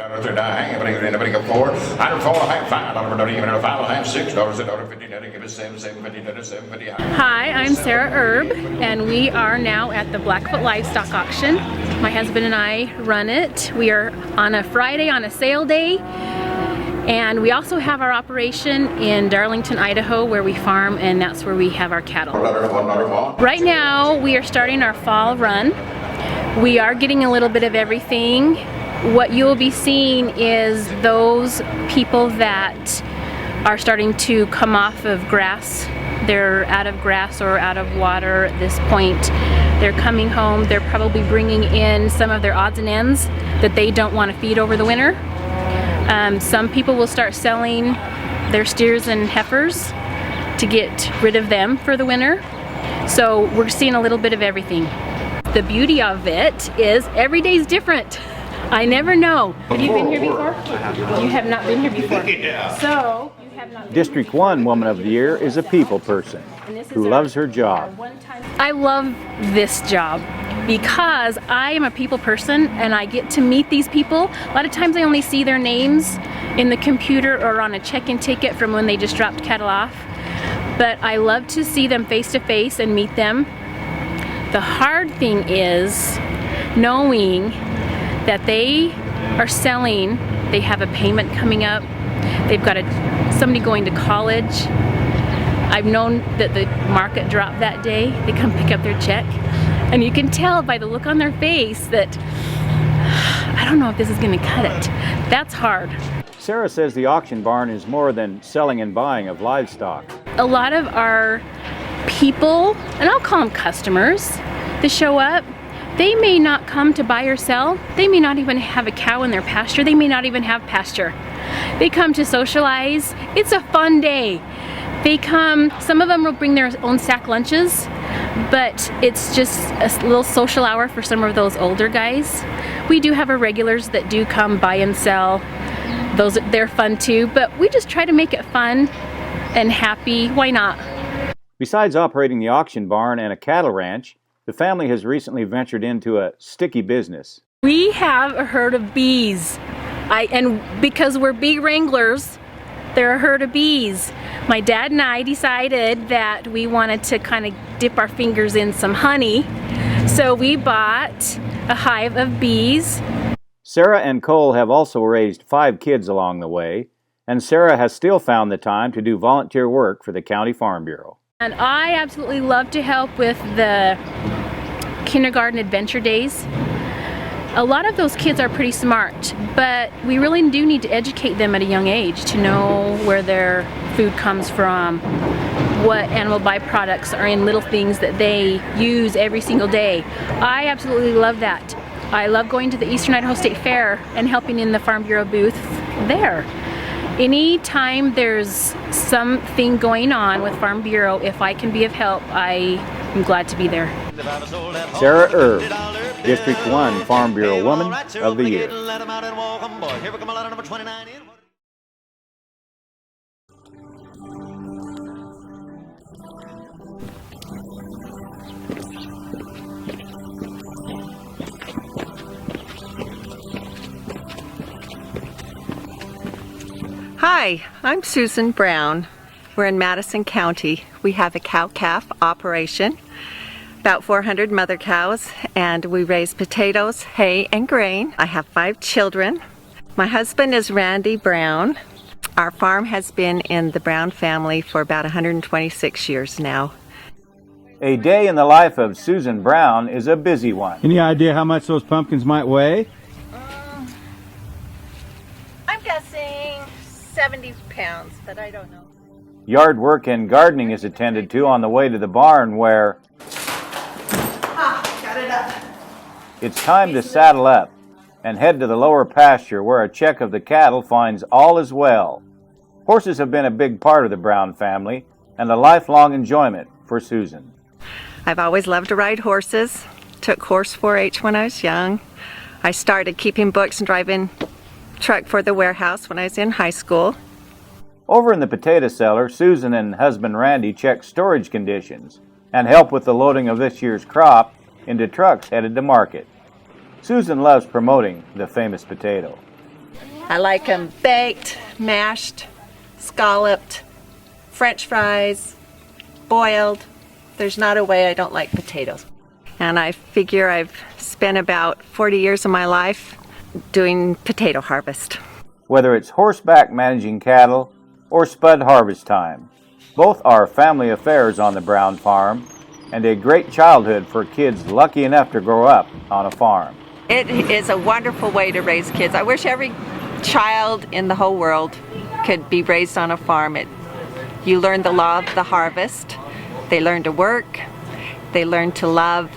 Hi, I'm Sarah Erb, and we are now at the Blackfoot Livestock Auction. My husband and I run it. We are on a Friday on a sale day, and we also have our operation in Darlington, Idaho, where we farm, and that's where we have our cattle. Right now, we are starting our fall run. We are getting a little bit of everything. What you'll be seeing is those people that are starting to come off of grass. They're out of grass or out of water at this point. They're coming home. They're probably bringing in some of their odds and ends that they don't want to feed over the winter. Some people will start selling their steers and heifers to get rid of them for the winter. So we're seeing a little bit of everything. The beauty of it is every day's different. I never know. Have you been here before? You have not been here before. Yeah. So, you have not been District 1 Woman of the Year is a people person who loves her job. I love this job because I am a people person and I get to meet these people. A lot of times I only see their names in the computer or on a check-in ticket from when they just dropped cattle off. But I love to see them face to face and meet them. The hard thing is knowing that they are selling, they have a payment coming up, they've got somebody going to college. I've known that the market dropped that day. They come pick up their check, and you can tell by the look on their face that I don't know if this is going to cut it. That's hard. Sarah says the auction barn is more than selling and buying of livestock. A lot of our people, and I'll call them customers, that show up, they may not come to buy or sell. They may not even have a cow in their pasture. They may not even have pasture. They come to socialize. It's a fun day. They come, some of them will bring their own sack lunches, but it's just a little social hour for some of those older guys. We do have our regulars that do come buy and sell. They're fun too, but we just try to make it fun and happy. Why not? Besides operating the auction barn and a cattle ranch, the family has recently ventured into a sticky business. We have a herd of bees. And because we're bee wranglers, they're a herd of bees. My dad and I decided that we wanted to kind of dip our fingers in some honey. So we bought a hive of bees. Sarah and Cole have also raised 5 kids along the way, and Sarah has still found the time to do volunteer work for the County Farm Bureau. And I absolutely love to help with the kindergarten adventure days. A lot of those kids are pretty smart, but we really do need to educate them at a young age to know where their food comes from, what animal byproducts are in little things that they use every single day. I absolutely love that. I love going to the Eastern Idaho State Fair and helping in the Farm Bureau booth there. Anytime there's something going on with Farm Bureau, if I can be of help, I'm glad to be there. Sarah Erb, District 1 Farm Bureau Woman of the Year. Hi, I'm Susan Brown. We're in Madison County. We have a cow-calf operation, about 400 mother cows, and we raise potatoes, hay, and grain. I have 5 children. My husband is Randy Brown. Our farm has been in the Brown family for about 126 years now. A day in the life of Susan Brown is a busy one. Any idea how much those pumpkins might weigh? I'm guessing 70 pounds, but I don't know. Yard work and gardening is attended to on the way to the barn where Got it up. it's time to saddle up and head to the lower pasture where a check of the cattle finds all is well. Horses have been a big part of the Brown family and a lifelong enjoyment for Susan. I've always loved to ride horses. Took horse 4-H when I was young. I started keeping books and driving truck for the warehouse when I was in high school. Over in the potato cellar, Susan and husband Randy check storage conditions and help with the loading of this year's crop into trucks headed to market. Susan loves promoting the famous potato. I like them baked, mashed, scalloped, French fries, boiled. There's not a way I don't like potatoes. And I figure I've spent about 40 years of my life doing potato harvest. Whether it's horseback managing cattle or spud harvest time, both are family affairs on the Brown farm and a great childhood for kids lucky enough to grow up on a farm. It is a wonderful way to raise kids. I wish every child in the whole world could be raised on a farm. You learn the law of the harvest. They learn to work. They learn to love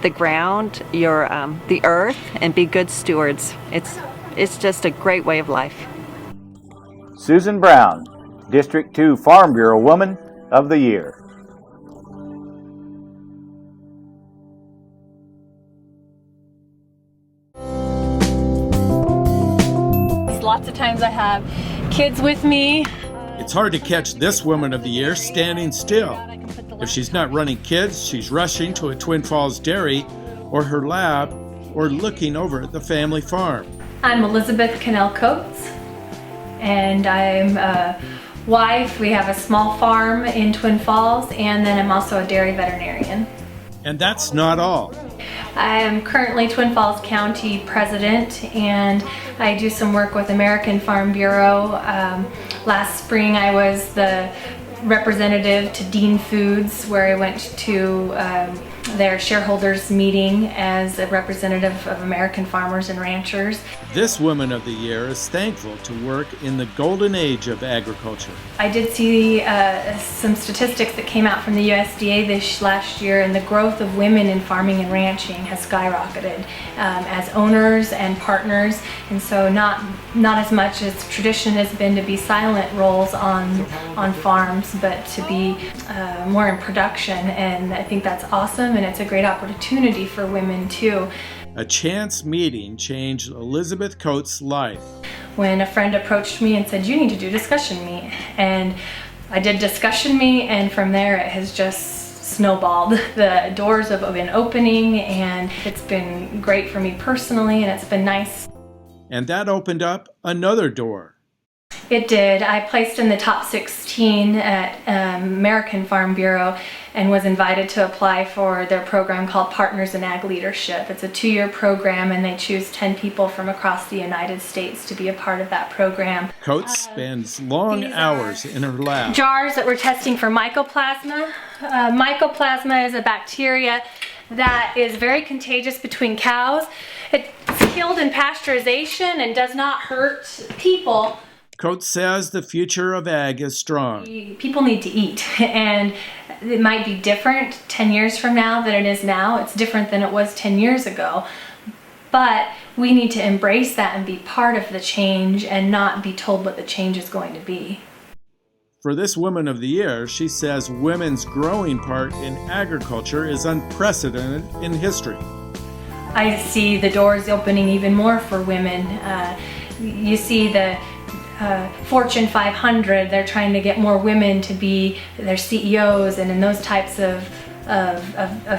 the ground, the earth, and be good stewards. It's just a great way of life. Susan Brown, District 2 Farm Bureau Woman of the Year. Lots of times I have kids with me. It's hard to catch this Woman of the Year standing still. If she's not running kids, she's rushing to a Twin Falls dairy or her lab or looking over at the family farm. I'm Elizabeth Cannell Coates, and I'm a wife. We have a small farm in Twin Falls, and then I'm also a dairy veterinarian. And that's not all. I am currently Twin Falls County President, and I do some work with American Farm Bureau. Last spring I was the representative to Dean Foods, where I went to their shareholders meeting as a representative of American farmers and ranchers. This Woman of the Year is thankful to work in the golden age of agriculture. I did see some statistics that came out from the USDA this last year, and the growth of women in farming and ranching has skyrocketed as owners and partners. And so not as much as tradition has been to be silent roles on farms, but to be more in production. And I think that's awesome, and it's a great opportunity for women too. A chance meeting changed Elizabeth Coates' life. When a friend approached me and said, "You need to do discussion meet," and I did discussion meet, and from there it has just snowballed. The doors have been opening, and it's been great for me personally, and it's been nice. And that opened up another door. It did. I placed in the top 16 at American Farm Bureau and was invited to apply for their program called Partners in Ag Leadership. It's a 2-year program, and they choose 10 people from across the United States to be a part of that program. Coates spends long hours in her lab. Jars that we're testing for mycoplasma. Mycoplasma is a bacteria that is very contagious between cows. It's killed in pasteurization and does not hurt people. Coates says the future of ag is strong. People need to eat, and it might be different 10 years from now than it is now. It's different than it was 10 years ago. But we need to embrace that and be part of the change and not be told what the change is going to be. For this Woman of the Year, she says women's growing part in agriculture is unprecedented in history. I see the doors opening even more for women. You see the Fortune 500, they're trying to get more women to be their CEOs and in those types of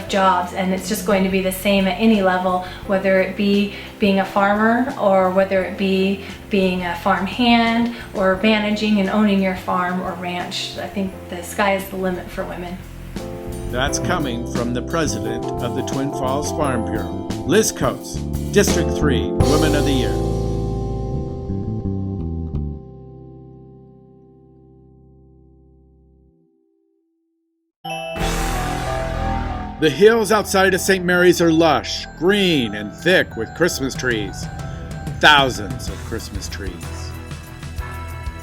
jobs, and it's just going to be the same at any level, whether it be being a farmer or whether it be being a farm hand or managing and owning your farm or ranch. I think the sky is the limit for women. That's coming from the president of the Twin Falls Farm Bureau, Liz Coates, District 3 Woman of the Year. The hills outside of St. Mary's are lush, green, and thick with Christmas trees. Thousands of Christmas trees.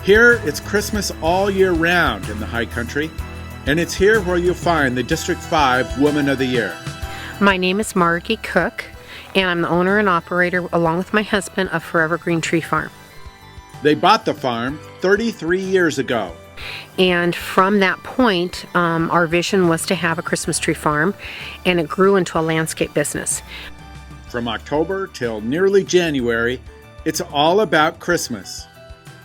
Here, it's Christmas all year round in the high country, and it's here where you'll find the District 5 Woman of the Year. My name is Margie Cook, and I'm the owner and operator, along with my husband, of Forever Green Tree Farm. They bought the farm 33 years ago. And from that point, our vision was to have a Christmas tree farm, and it grew into a landscape business. From October till nearly January, it's all about Christmas.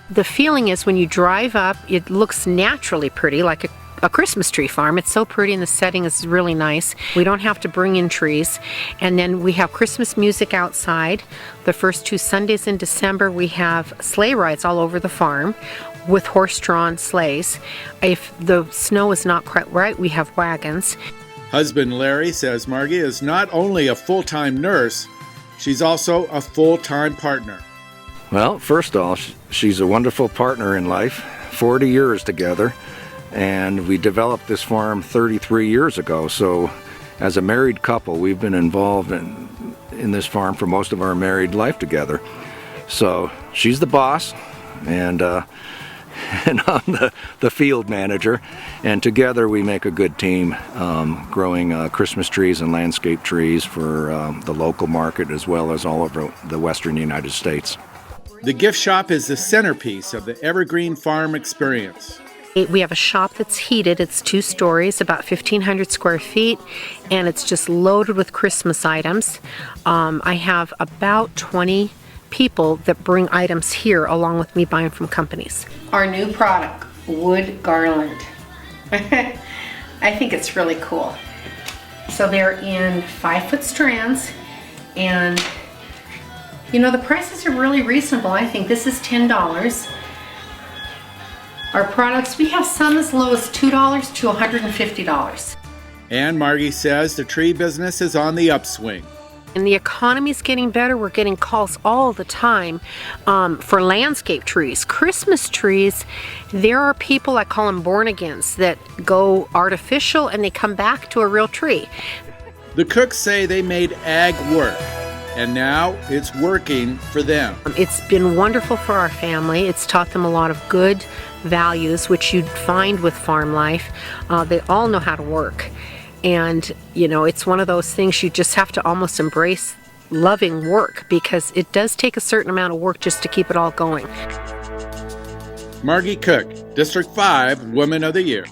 The feeling is when you drive up, it looks naturally pretty, like a a Christmas tree farm. It's so pretty and the setting is really nice. We don't have to bring in trees. And then we have Christmas music outside. The first 2 Sundays in December, we have sleigh rides all over the farm with horse-drawn sleighs. If the snow is not quite right, we have wagons. Husband Larry says Margie is not only a full-time nurse, she's also a full-time partner. Well, first off, she's a wonderful partner in life, 40 years together, and we developed this farm 33 years ago. So as a married couple, we've been involved in this farm for most of our married life together. So she's the boss, and I'm the field manager, and together we make a good team, growing Christmas trees and landscape trees for the local market as well as all over the western United States. The gift shop is the centerpiece of the Evergreen Farm experience. We have a shop that's heated. It's 2 stories, about 1,500 square feet, and it's just loaded with Christmas items. I have about 20 people that bring items here along with me buying from companies. Our new product, wood garland. I think it's really cool. So they're in 5-foot strands, and you know, the prices are really reasonable. I think this is $10. Our products, we have some as low as $2 to $150. And Margie says the tree business is on the upswing. And the economy's getting better. We're getting calls all the time for landscape trees. Christmas trees, there are people, I call them born-agains, that go artificial and they come back to a real tree. The Cooks say they made ag work, and now it's working for them. It's been wonderful for our family. It's taught them a lot of good values, which you'd find with farm life. They all know how to work. And, you know, it's one of those things you just have to almost embrace loving work, because it does take a certain amount of work just to keep it all going. Margie Cook, District 5 Woman of the Year.